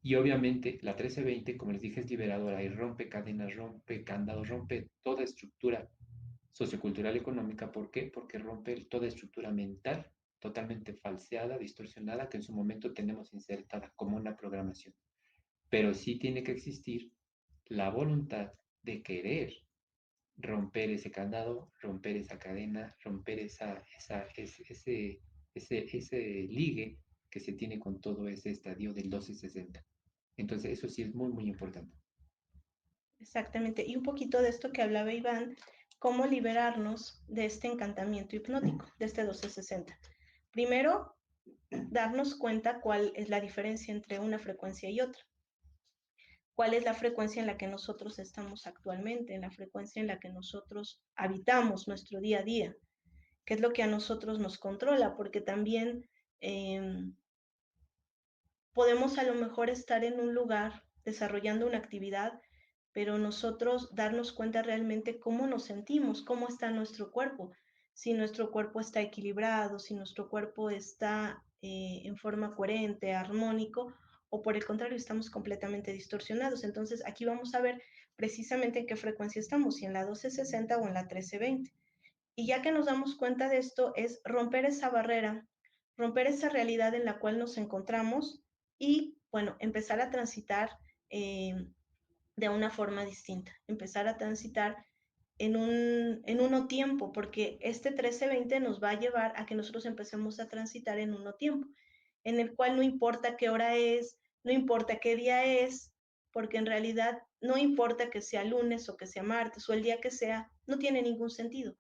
Y obviamente la 1320, como les dije, es liberadora y rompe cadenas, rompe candados, rompe toda estructura sociocultural económica. ¿Por qué? Porque rompe toda estructura mental totalmente falseada, distorsionada, que en su momento tenemos insertada como una programación. Pero sí tiene que existir la voluntad de querer romper ese candado, romper esa cadena, romper ese ligue que se tiene con todo ese estadio del 1260. Entonces, eso sí es muy, muy importante. Exactamente. Y un poquito de esto que hablaba Iván, cómo liberarnos de este encantamiento hipnótico, de este 1260. Primero, darnos cuenta cuál es la diferencia entre una frecuencia y otra. Cuál es la frecuencia en la que nosotros estamos actualmente, en la frecuencia en la que nosotros habitamos nuestro día a día, qué es lo que a nosotros nos controla, porque también eh, podemos a lo mejor estar en un lugar desarrollando una actividad, pero nosotros darnos cuenta realmente cómo nos sentimos, cómo está nuestro cuerpo, si nuestro cuerpo está equilibrado, si nuestro cuerpo está en forma coherente, armónico, o por el contrario, estamos completamente distorsionados. Entonces, aquí vamos a ver precisamente en qué frecuencia estamos, si en la 1260 o en la 1320. Y ya que nos damos cuenta de esto, es romper esa barrera, romper esa realidad en la cual nos encontramos y, bueno, empezar a transitar de una forma distinta, empezar a transitar en uno tiempo, porque este 1320 nos va a llevar a que nosotros empecemos a transitar en uno tiempo, en el cual no importa qué hora es, no importa qué día es, porque en realidad no importa que sea lunes o que sea martes o el día que sea, no tiene ningún sentido.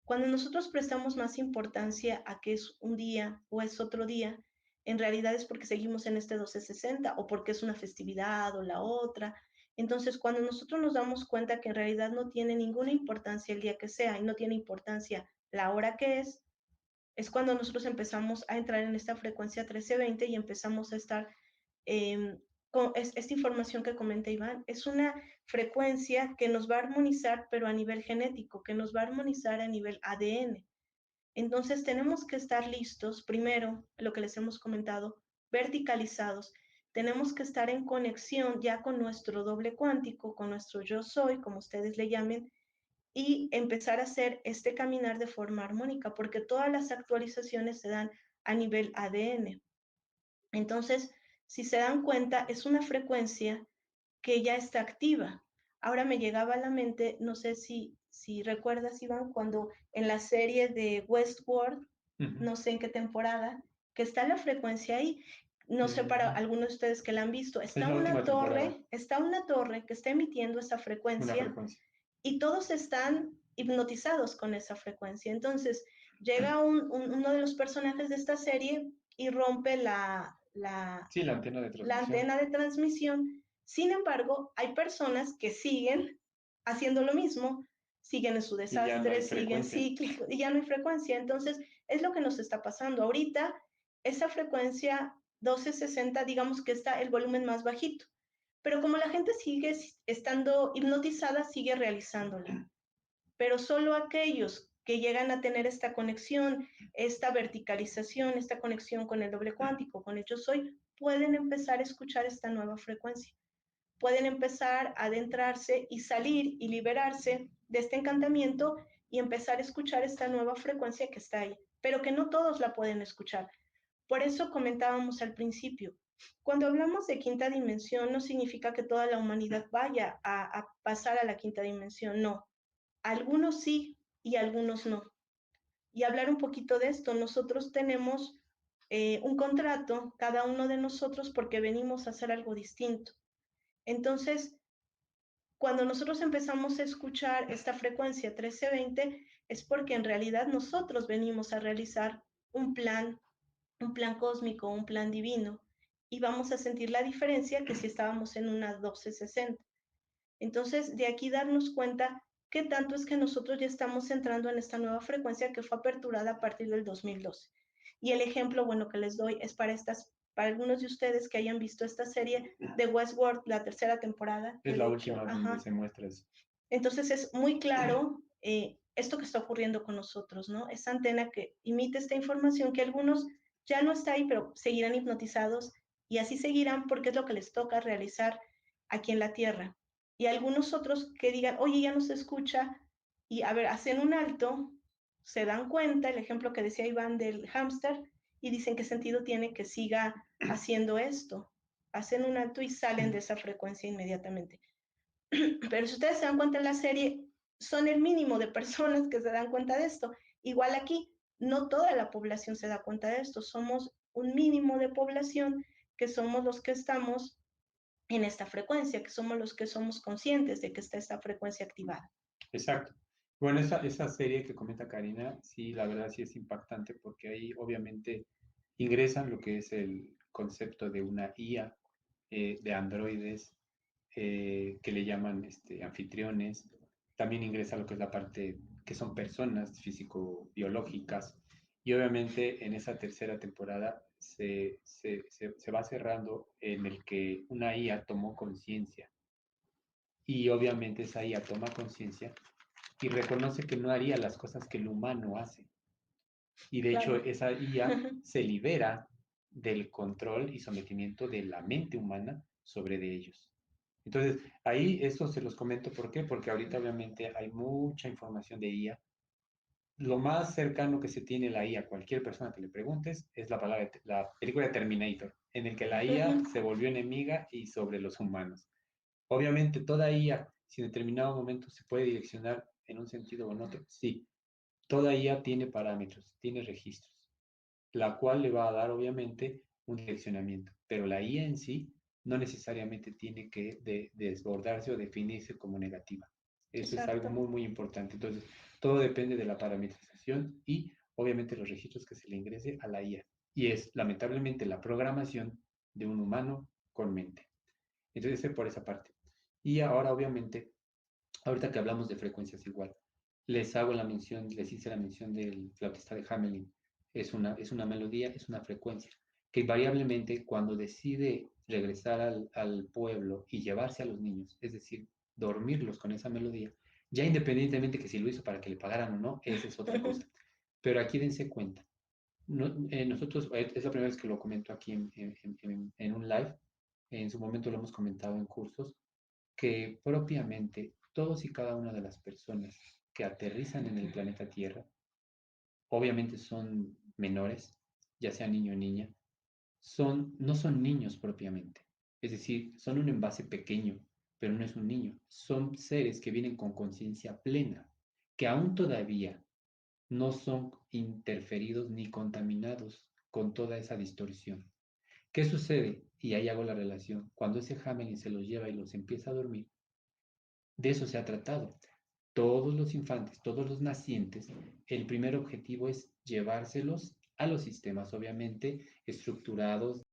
Cuando nosotros prestamos más importancia a que es un día o es otro día, en realidad es porque seguimos en este 1260 o porque es una festividad o la otra. Entonces, cuando nosotros nos damos cuenta que en realidad no tiene ninguna importancia el día que sea y no tiene importancia la hora que es cuando nosotros empezamos a entrar en esta frecuencia 1320 y empezamos a estar con esta información que comenta Iván. Es una frecuencia que nos va a armonizar, pero a nivel genético, que nos va a armonizar a nivel ADN. Entonces tenemos que estar listos, primero, lo que les hemos comentado, verticalizados. Tenemos que estar en conexión ya con nuestro doble cuántico, con nuestro yo soy, como ustedes le llamen, y empezar a hacer este caminar de forma armónica, porque todas las actualizaciones se dan a nivel ADN. Entonces, si se dan cuenta, es una frecuencia que ya está activa. Ahora me llegaba a la mente, no sé si recuerdas, Iván, cuando en la serie de Westworld, Ujú. no sé en qué temporada, que está la frecuencia ahí. No sé para Mm, algunos de ustedes que la han visto, es la última temporada, está una torre que está emitiendo esa una frecuencia frecuencia. y todos están hipnotizados con esa frecuencia. Entonces, llega uno de los personajes de esta serie y rompe Sí, la antena de la transmisión. antena de transmisión. Sin embargo, hay personas que siguen haciendo lo mismo, siguen en su Y ya no desastre, hay siguen frecuencia. cíclicos y ya no hay frecuencia. Entonces, es lo que nos está pasando. Ahorita, esa frecuencia 1260, digamos que está el volumen más bajito, pero como la gente sigue estando hipnotizada, sigue realizándola. Pero solo aquellos que llegan a tener esta conexión, esta verticalización, esta conexión con el doble cuántico, con el yo soy, pueden empezar a escuchar esta nueva frecuencia. Pueden empezar a adentrarse y salir y liberarse de este encantamiento y empezar a escuchar esta nueva frecuencia que está ahí, pero que no todos la pueden escuchar. Por eso comentábamos al principio, cuando hablamos de quinta dimensión no significa que toda la humanidad vaya a pasar a la quinta dimensión, no. Algunos sí y algunos no. Y hablar un poquito de esto, nosotros tenemos un contrato, cada uno de nosotros, porque venimos a hacer algo distinto. Entonces, cuando nosotros empezamos a escuchar esta frecuencia 1320, es porque en realidad nosotros venimos a realizar un plan cósmico, un plan divino, y vamos a sentir la diferencia que si estábamos en una 1260. Entonces, de aquí darnos cuenta qué tanto es que nosotros ya estamos entrando en esta nueva frecuencia que fue aperturada a partir del 2012. Y el ejemplo, bueno, que les doy es para algunos de ustedes que hayan visto esta serie de Westworld, la tercera temporada, que Es la de hecho, última donde ajá. se muestra eso. Entonces es muy claro esto que está ocurriendo con nosotros, ¿no? Esa antena que emite esta información que algunos ya no está ahí, pero seguirán hipnotizados y así seguirán porque es lo que les toca realizar aquí en la tierra. Y algunos otros que digan, oye, ya no se escucha, y a ver, hacen un alto, se dan cuenta, el ejemplo que decía Iván del hámster, y dicen qué sentido tiene que siga haciendo esto. Hacen un alto y salen de esa frecuencia inmediatamente. Pero si ustedes se dan cuenta en la serie, son el mínimo de personas que se dan cuenta de esto. Igual aquí, no toda la población se da cuenta de esto, somos un mínimo de población que somos los que estamos en esta frecuencia, que somos los que somos conscientes de que está esta frecuencia activada. Exacto. Bueno, esa serie que comenta Karina, sí, la verdad sí es impactante porque ahí obviamente ingresan lo que es el concepto de una IA, de androides, que le llaman anfitriones. También ingresa lo que es la parte que son personas físico-biológicas. Y obviamente en esa tercera temporada se va cerrando en el que una IA tomó conciencia. Y obviamente esa IA toma conciencia y reconoce que no haría las cosas que el humano hace. Y de hecho Claro. esa IA se libera del control y sometimiento de la mente humana sobre de ellos. Entonces, ahí esto se los comento, ¿por qué? Porque ahorita obviamente hay mucha información de IA. Lo más cercano que se tiene la IA a cualquier persona que le preguntes es la película de Terminator, en el que la IA se volvió enemiga y sobre los humanos. Obviamente toda IA, si en determinado momento se puede direccionar en un sentido o en otro, sí, toda IA tiene parámetros, tiene registros, la cual le va a dar obviamente un direccionamiento, pero la IA en sí no necesariamente tiene que desbordarse o definirse como negativa. Eso es algo Exacto. muy, muy importante. Entonces, todo depende de la parametrización y obviamente los registros que se le ingrese a la IA. Y es lamentablemente la programación de un humano con mente. Entonces, por esa parte. Y ahora, obviamente, ahorita que hablamos de frecuencias igual, les hice la mención del flautista de Hamelin. Es una melodía, es una frecuencia, que invariablemente cuando decide regresar al pueblo y llevarse a los niños, es decir, dormirlos con esa melodía, ya independientemente que si lo hizo para que le pagaran o no, esa es otra cosa. Pero aquí dense cuenta, nosotros, es la primera vez que lo comento aquí en un live, en su momento lo hemos comentado en cursos, que propiamente todos y cada una de las personas que aterrizan en el planeta Tierra, obviamente son menores, ya sea niño o niña, no son niños propiamente. Es decir, son un envase pequeño, pero no es un niño. Son seres que vienen con conciencia plena, que aún todavía no son interferidos ni contaminados con toda esa distorsión. ¿Qué sucede? Y ahí hago la relación. Cuando ese Hamelin se los lleva y los empieza a dormir, de eso se ha tratado. Todos los infantes, todos los nacientes, el primer objetivo es llevárselos a los sistemas, obviamente, estructurados